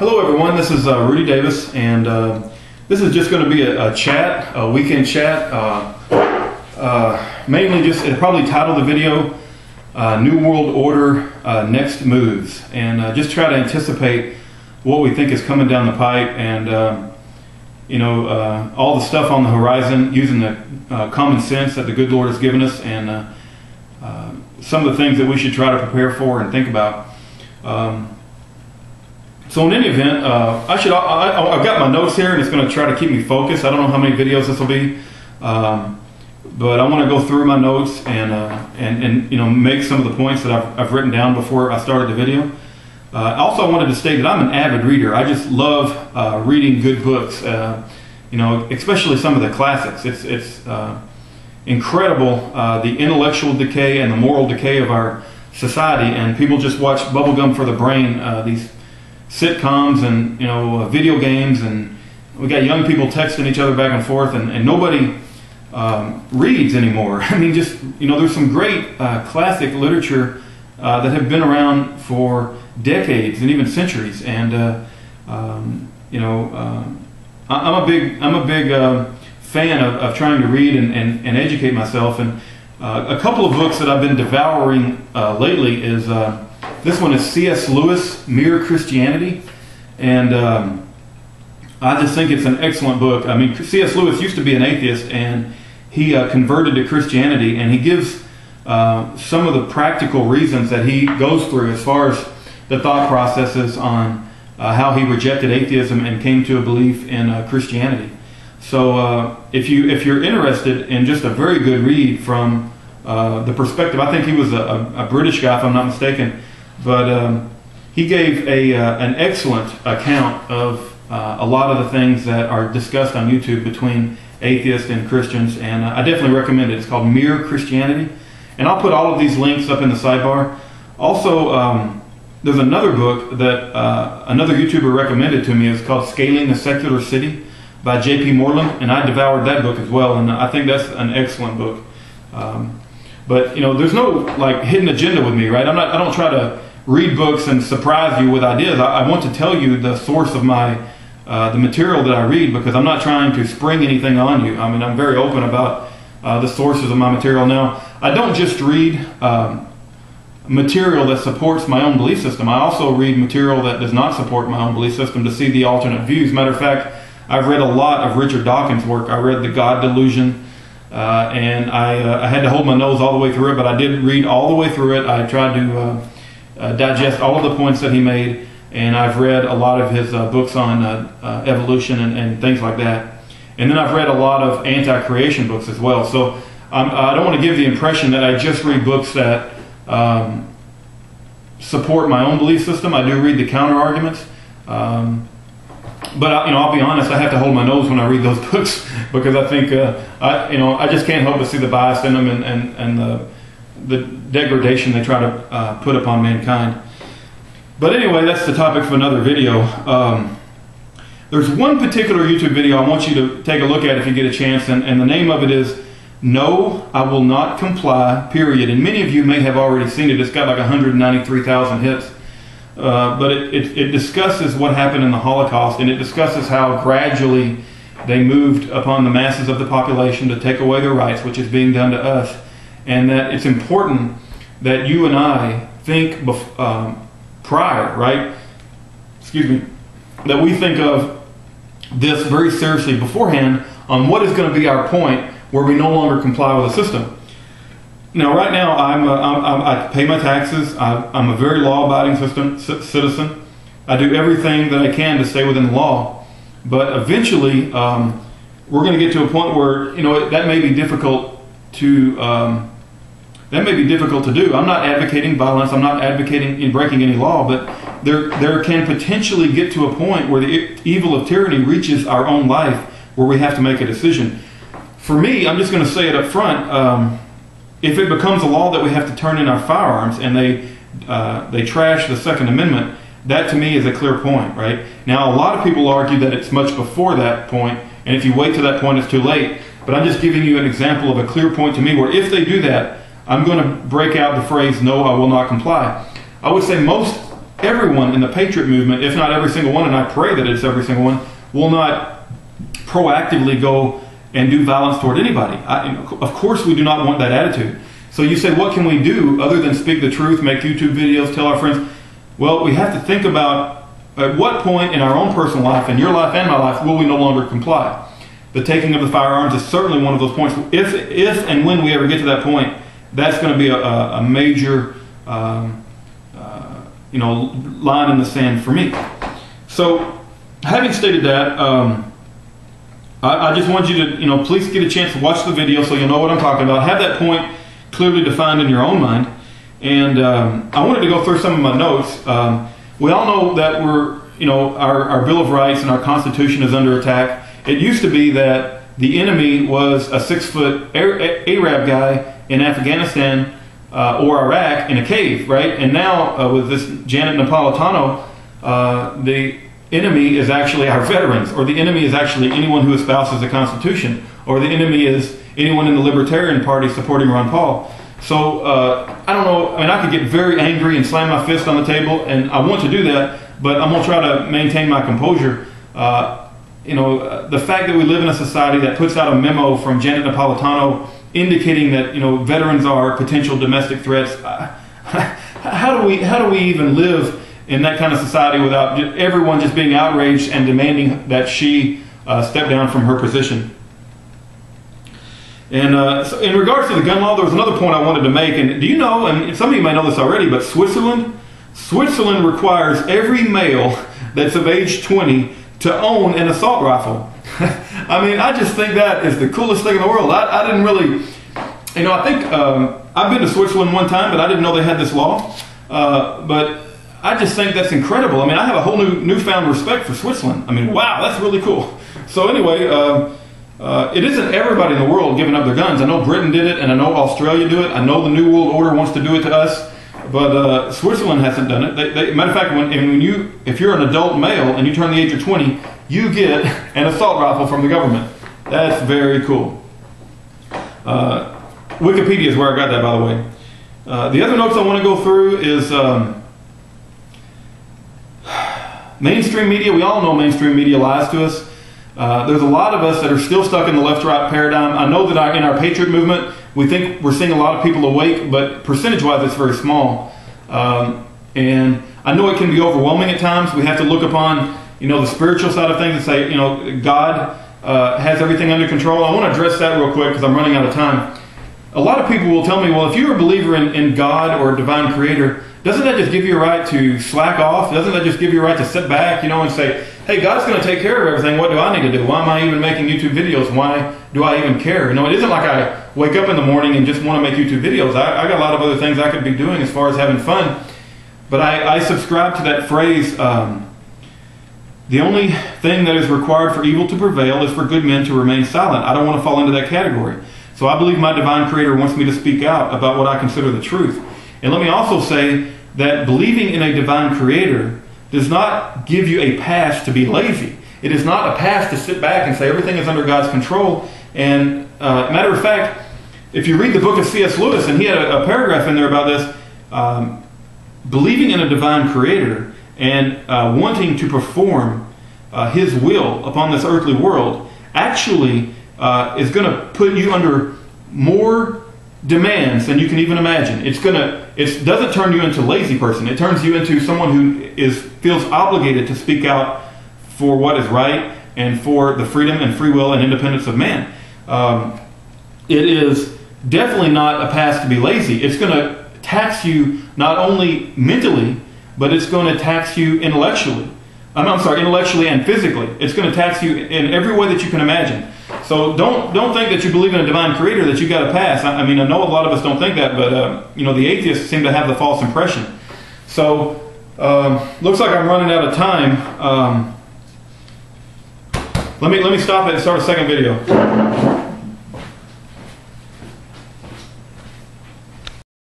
Hello everyone, this is Rudy Davis, and this is just going to be a chat, a weekend chat, mainly just, it'll probably title the video, New World Order Next Moves, and just try to anticipate what we think is coming down the pipe, and all the stuff on the horizon, using the common sense that the good Lord has given us, and some of the things that we should try to prepare for and think about. So in any event, I've got my notes here, and it's going to try to keep me focused. I don't know how many videos this will be, but I want to go through my notes and make some of the points that I've written down before I started the video. Also, I wanted to state that I'm an avid reader. I just love reading good books, especially some of the classics. It's incredible, the intellectual decay and the moral decay of our society, and people just watch bubblegum for the brain, these sitcoms and video games, and we got young people texting each other back and forth, and nobody reads anymore. I mean, there's some great classic literature that have been around for decades and even centuries, and I'm a big fan of trying to read and educate myself. And a couple of books that I've been devouring lately is this one is C.S. Lewis, Mere Christianity, and I just think it's an excellent book. I mean, C.S. Lewis used to be an atheist, and he converted to Christianity, and he gives some of the practical reasons that he goes through as far as the thought processes on how he rejected atheism and came to a belief in Christianity. So if you're interested in just a very good read from the perspective, I think he was a British guy, if I'm not mistaken, but he gave an excellent account of a lot of the things that are discussed on YouTube between atheists and Christians, and I definitely recommend it. It's called Mere Christianity, and I'll put all of these links up in the sidebar. Also, there's another book that another YouTuber recommended to me. It's called Scaling the Secular City by J.P. Moreland, and I devoured that book as well, and I think that's an excellent book. But there's no hidden agenda with me, right? I don't try to read books and surprise you with ideas. I want to tell you the source of my the material that I read, because I'm not trying to spring anything on you. I mean, I'm very open about the sources of my material. Now, I don't just read material that supports my own belief system. I also read material that does not support my own belief system to see the alternate views. Matter of fact, I've read a lot of Richard Dawkins' work. I read The God Delusion, and I had to hold my nose all the way through it, but I did read all the way through it. I tried to digest all of the points that he made, and I've read a lot of his books on evolution and things like that. And then I've read a lot of anti-creation books as well. So I don't want to give the impression that I just read books that support my own belief system. I do read the counter-arguments. But I'll be honest, I have to hold my nose when I read those books, because I think I just can't help but see the bias in them and the degradation they try to put upon mankind. But anyway, that's the topic for another video. There's one particular YouTube video I want you to take a look at if you get a chance, and the name of it is No, I Will Not Comply, period. And many of you may have already seen it. It's got like 193,000 hits. But it discusses what happened in the Holocaust, and it discusses how gradually they moved upon the masses of the population to take away their rights, which is being done to us, and that it's important that you and I think prior, right? Excuse me, that we think of this very seriously beforehand on what is going to be our point where we no longer comply with the system. Now, right now, I pay my taxes. I'm a very law-abiding citizen. I do everything that I can to stay within the law. But eventually, we're going to get to a point where that may be difficult to do. I'm not advocating violence. I'm not advocating in breaking any law. But there can potentially get to a point where the evil of tyranny reaches our own life, where we have to make a decision. For me, I'm just going to say it up front. If it becomes a law that we have to turn in our firearms, and they trash the Second Amendment, that to me is a clear point, right? Now, a lot of people argue that it's much before that point, and if you wait to that point, it's too late. But I'm just giving you an example of a clear point to me where if they do that, I'm going to break out the phrase, no, I will not comply. I would say most everyone in the Patriot movement, if not every single one, and I pray that it's every single one, will not proactively go and do violence toward anybody. Of course we do not want that attitude. So you say, what can we do other than speak the truth, make YouTube videos, tell our friends? Well, we have to think about at what point in our own personal life, in your life and my life, will we no longer comply? The taking of the firearms is certainly one of those points. If and when we ever get to that point, that's going to be a major line in the sand for me. So, having stated that, I just want you to, please get a chance to watch the video so you'll know what I'm talking about. Have that point clearly defined in your own mind. And I wanted to go through some of my notes. We all know that our Bill of Rights and our Constitution is under attack. It used to be that the enemy was a 6-foot Arab guy in Afghanistan or Iraq in a cave, right? And now with this Janet Napolitano, the enemy is actually our veterans, or the enemy is actually anyone who espouses the Constitution, or the enemy is anyone in the Libertarian Party supporting Ron Paul. So I don't know, I could get very angry and slam my fist on the table, and I want to do that, but I'm going to try to maintain my composure. The fact that we live in a society that puts out a memo from Janet Napolitano indicating that veterans are potential domestic threats, how do we even live in that kind of society without everyone just being outraged and demanding that she step down from her position? And so in regards to the gun law, there was another point I wanted to make. And do you know, and some of you may know this already, but Switzerland requires every male that's of age 20 to own an assault rifle. I just think that is the coolest thing in the world. I didn't really, I think I've been to Switzerland one time, but I didn't know they had this law. But I just think that's incredible. I have a whole newfound respect for Switzerland. Wow, that's really cool. So anyway, it isn't everybody in the world giving up their guns. I know Britain did it, and I know Australia do it. I know the New World Order wants to do it to us. But Switzerland hasn't done it. Matter of fact, if you're an adult male and you turn the age of 20, you get an assault rifle from the government. That's very cool. Wikipedia is where I got that, by the way. The other notes I want to go through is mainstream media. We all know mainstream media lies to us. There's a lot of us that are still stuck in the left-right paradigm. I know that in our Patriot movement, we think we're seeing a lot of people awake, but percentage-wise, it's very small. And I know it can be overwhelming at times. We have to look upon, the spiritual side of things and say, God has everything under control. I want to address that real quick because I'm running out of time. A lot of people will tell me, well, if you're a believer in God or a divine creator, doesn't that just give you a right to slack off? Doesn't that just give you a right to sit back, and say, hey, God's going to take care of everything. What do I need to do? Why am I even making YouTube videos? Why do I even care? It isn't like I wake up in the morning and just want to make YouTube videos. I got a lot of other things I could be doing as far as having fun. But I subscribe to that phrase, the only thing that is required for evil to prevail is for good men to remain silent. I don't want to fall into that category. So I believe my divine creator wants me to speak out about what I consider the truth. And let me also say that believing in a divine creator does not give you a pass to be lazy. It is not a pass to sit back and say everything is under God's control. And matter of fact, if you read the book of C.S. Lewis, and he had a paragraph in there about this, believing in a divine creator and wanting to perform his will upon this earthly world actually is going to put you under more demands than you can even imagine. It doesn't turn you into a lazy person. It turns you into someone who feels obligated to speak out for what is right and for the freedom and free will and independence of man. It is definitely not a pass to be lazy. It's going to tax you not only mentally, but it's going to tax you intellectually. Intellectually and physically. It's going to tax you in every way that you can imagine. So don't think that you believe in a divine creator that you got to pass. I know a lot of us don't think that, but the atheists seem to have the false impression. So looks like I'm running out of time. Let me stop it and start a second video.